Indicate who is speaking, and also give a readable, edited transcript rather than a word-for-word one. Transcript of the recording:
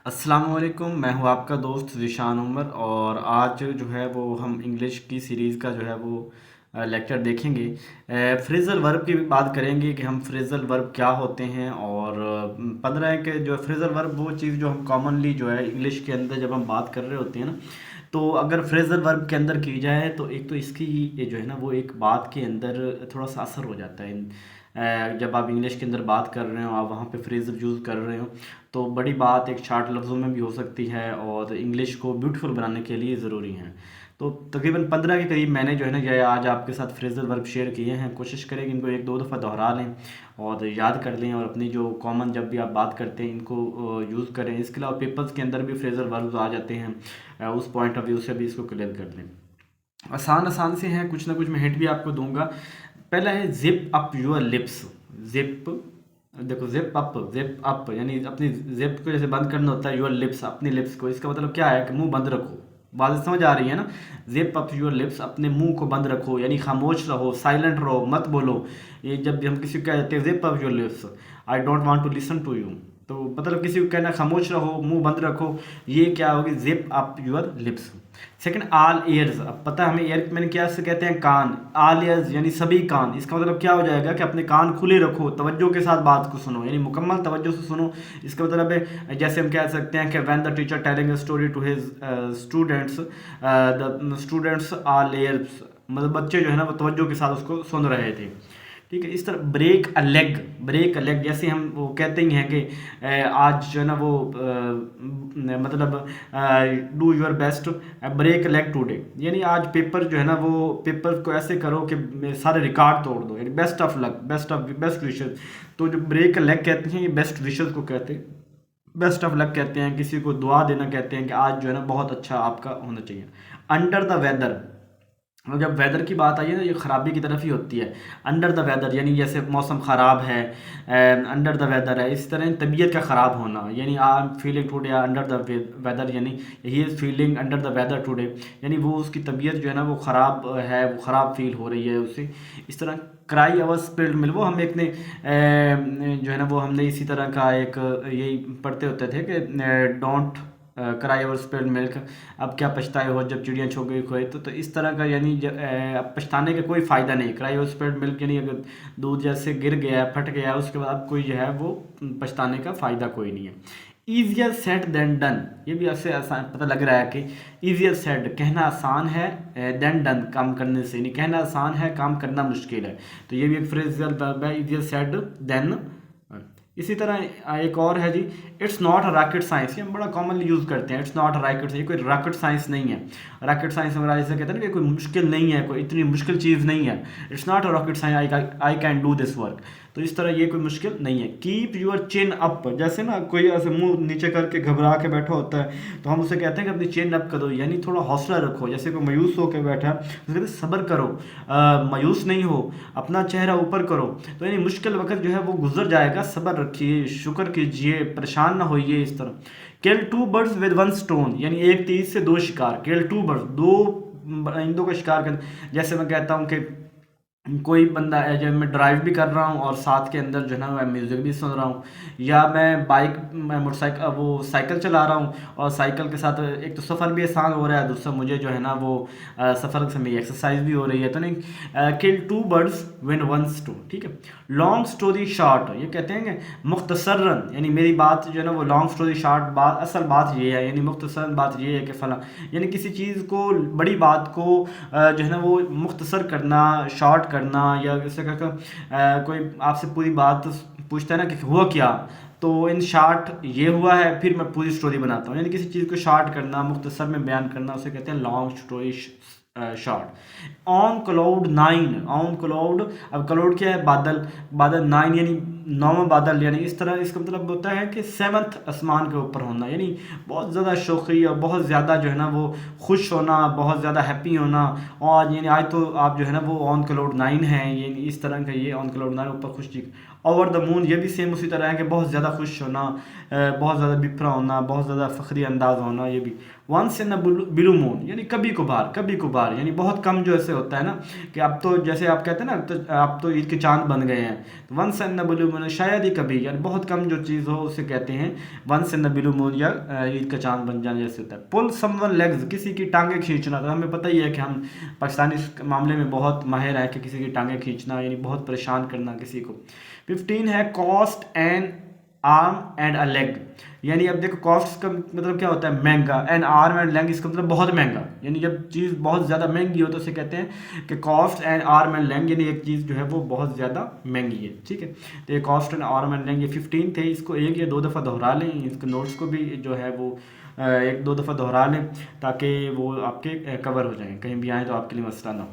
Speaker 1: अस्सलाम वालेकुम। मैं हूँ आपका दोस्त ज़ीशान उमर और आज जो है वो हम इंग्लिश की सीरीज़ का जो है वो लेक्चर देखेंगे। फ्रेज़ल वर्ब की भी बात करेंगे कि हम फ्रेज़ल वर्ब क्या होते हैं और 15 के जो फ्रेज़ल वर्ब वो चीज़ जो हम कॉमनली जो है इंग्लिश के अंदर जब हम बात कर रहे होते हैं ना, तो अगर फ्रेज़ल वर्ब के अंदर की जाए तो एक तो इसकी ये जो है ना वो एक बात के अंदर थोड़ा सा असर हो जाता है। जब आप इंग्लिश के अंदर बात कर रहे हो, आप वहाँ पे फ्रेज़ल यूज़ कर रहे हो, तो बड़ी बात एक शार्ट लफ्ज़ों में भी हो सकती है और इंग्लिश को ब्यूटीफुल बनाने के लिए ज़रूरी हैं। तो तकरीबन 15 के करीब मैंने जो है ना ये आज आपके साथ फ्रेज़ल वर्ब शेयर किए हैं। कोशिश करें कि इनको एक दो दफ़ा दोहरा लें और याद कर लें और अपनी जो कॉमन जब भी आप बात करते हैं इनको यूज़ करें। इसके अलावा पेपर्स के अंदर भी फ्रेज़ल वर्ब्स आ जाते हैं, उस पॉइंट ऑफ व्यू से भी इसको क्लियर कर लें। आसान आसान से हैं, कुछ ना कुछ मैं हिंट भी आपको दूंगा। पहला है zip up your lips. Zip, देखो जिप अप यानी अपनी जिप को जैसे बंद करना होता है, योर लिप्स अपनी लिप्स को, इसका मतलब क्या है कि मुंह बंद रखो। बात समझ आ रही है ना? जिप अप योर लिप्स, अपने मुंह को बंद रखो यानी खामोश रहो, साइलेंट रहो, मत बोलो। ये जब हम किसी को कह देते हैं zip up your lips, I don't want to listen to you, तो मतलब किसी को कहना खामोश रहो, मुंह बंद रखो, ये क्या होगी? Zip up your lips. Second, all years. अब पता है हमें ईयर मैंने क्या से कहते हैं? कान। आल ईयर्स यानी सभी कान। इसका मतलब क्या हो जाएगा कि अपने कान खुले रखो, तवज्जो के साथ बात को सुनो, यानी मुकम्मल तवज्जो से सुनो। इसका मतलब है जैसे हम कह सकते हैं कि when the teacher telling a story to his students, the students all ears, मतलब बच्चे जो है ना वो तवज्जो के साथ उसको सुन रहे थे। ठीक है। इस तरह break a leg, break a leg जैसे हम वो कहते ही हैं कि आज जो है ना वो मतलब do your best break a leg today, यानी आज पेपर जो है ना वो पेपर को ऐसे करो कि सारे रिकॉर्ड तोड़ दो, यानी best of luck, best wishes. तो जो ब्रेक अ लेग कहते हैं ये बेस्ट विशेस को कहते हैं, बेस्ट ऑफ लक कहते हैं, किसी को दुआ देना कहते हैं कि आज जो है ना बहुत अच्छा आपका होना चाहिए। अंडर द वेदर, और जब वेदर की बात आई है ना ये ख़राबी की तरफ ही होती है। अंडर द वेदर यानी जैसे मौसम ख़राब है, अंडर द वेदर है, इस तरह तबीयत का ख़राब होना, यानी I am feeling today under the weather, यानी he is feeling under the weather today, यानी वो उसकी तबीयत जो है ना वो ख़राब है, वो ख़राब फील हो रही है उसे। इस तरह क्राई अवर स्पिल्ड मिल्क, वो हम एक ने जो है ना वो हमने इसी तरह का एक यही पढ़ते होते थे कि don't cry over spilled milk, अब क्या पछताए हो जब चिड़िया छो गई खोए। तो इस तरह का यानी अब पछताने का कोई फ़ायदा नहीं। क्राई ओवर स्पिल्ड मिल्क यानी अगर दूध जैसे गिर गया, फट गया, उसके बाद अब कोई जो है वो पछताने का फ़ायदा कोई नहीं है। ईजियर सेड देन डन, ये भी ऐसे आसान पता लग रहा है कि ईजियर सेड कहना आसान है, देन डन काम करने से, नहीं कहना आसान है काम करना मुश्किल है। तो ये भी एक फ्रेजल वर्ब है, ईजियर सेड देन। इसी तरह एक और है जी, it's not a rocket science, ये हम बड़ा कॉमनली यूज़ करते हैं। It's not a rocket science, कोई रॉकेट साइंस नहीं है। रॉकेट साइंस हमारा जैसे कहते हैं ना कि कोई मुश्किल नहीं है, कोई इतनी मुश्किल चीज़ नहीं है। It's not a rocket science, I can do this work. तो इस तरह ये कोई मुश्किल नहीं है। कीप योर चिन अप, जैसे ना कोई ऐसे मुंह नीचे करके घबरा के बैठा होता है तो हम उसे कहते हैं कि अपनी चिन अप करो, यानी थोड़ा हौसला रखो। जैसे कोई मायूस होकर बैठा है तो कहते हैं सब्र करो, मायूस नहीं हो, अपना चेहरा ऊपर करो। तो यानी मुश्किल वक्त जो है वो गुजर जाएगा, सब्र रखिए, शुक्र कीजिए, परेशान ना होइए। इस तरह kill two birds with one stone, यानी एक तीर से दो शिकार। किल टू बर्ड्स, दो इंदों का शिकार कर। जैसे मैं कहता हूँ कि कोई बंदा है जब मैं ड्राइव भी कर रहा हूँ और साथ के अंदर जो है ना मैं म्यूज़िक भी सुन रहा हूँ, या मैं मोटरसाइकिल वो साइकिल चला रहा हूँ और साइकिल के साथ एक तो सफ़र भी आसान हो रहा है, दूसरा मुझे जो है ना वो सफ़र से मेरी एक्सरसाइज भी हो रही है। तो नहीं, kill two birds with one stone. ठीक है। लॉन्ग स्टोरी शॉर्ट, ये कहते हैं कि मुख्तसरन, यानी मेरी बात जो है ना वो लॉन्ग स्टोरी शॉर्ट, बात असल बात ये है, यानी मुख्तसरन बात ये है कि फ़ला, यानी किसी चीज़ को, बड़ी बात को जो है ना वो मुख्तसर करना, शॉर्ट करना, या जैसे कहकर कोई आपसे पूरी बात पूछता है ना कि हुआ क्या, तो इन शॉर्ट ये हुआ है, फिर मैं पूरी स्टोरी बनाता हूँ, यानी किसी चीज़ को शॉर्ट करना, मुख्तसर में बयान करना, उसे कहते हैं long story short. On cloud nine, on cloud, अब क्लाउड क्या है? बादल, बादल नाइन यानी नौवां बादल, यानी इस तरह इसका मतलब होता है कि सेवन्थ आसमान के ऊपर होना, यानी बहुत ज़्यादा शौक़ी और बहुत ज़्यादा जो है ना वो खुश होना, बहुत ज़्यादा हैप्पी होना। और यानी आज तो आप जो है ना वो ऑन क्लाउड नाइन है, यानी इस तरह का ये ऑन क्लाउड नाइन, ऊपर खुश चीख। ओवर द मून, ये भी सेम उसी तरह है कि बहुत ज़्यादा खुश होना, बहुत ज़्यादा बिखरा होना, बहुत ज़्यादा फ़ख्री अंदाज होना, ये भी once in a blue moon यानी कभी कभार यानी बहुत कम जो ऐसे होता है ना कि अब तो जैसे आप कहते हैं ना तो अब तो ईद के चांद बन गए हैं, तो once in a blue moon शायद ही कभी, यानी बहुत कम जो चीज़ हो उसे कहते हैं once in a blue moon या ईद का चांद बन जाना जैसे होता है। पुल समवन लेग्स किसी की टांगें खींचना, तो हमें पता ही है कि हम पाकिस्तानी इस मामले में बहुत माहिर हैं कि किसी की टांगें खींचना यानी बहुत परेशान करना किसी को। 15 है cost N arm and a leg, यानी अब देखो कॉस्ट का मतलब क्या होता है महंगा, एंड आर्म एंड लेग इसका मतलब बहुत महंगा, यानी जब चीज़ बहुत ज़्यादा महंगी हो तो उसे कहते हैं कि cost and arm and leg, यानी एक चीज़ जो है वो बहुत ज़्यादा महंगी है। ठीक है, तो ये cost and arm and leg ये 15 थे, इसको एक या दो दफ़ा दोहरा लें, इसके नोट्स को भी जो है वो एक दो दफ़ा दोहरा लें ताकि वो आपके कवर हो जाएँ, कहीं भी आए तो आपके लिए मसला ना हो।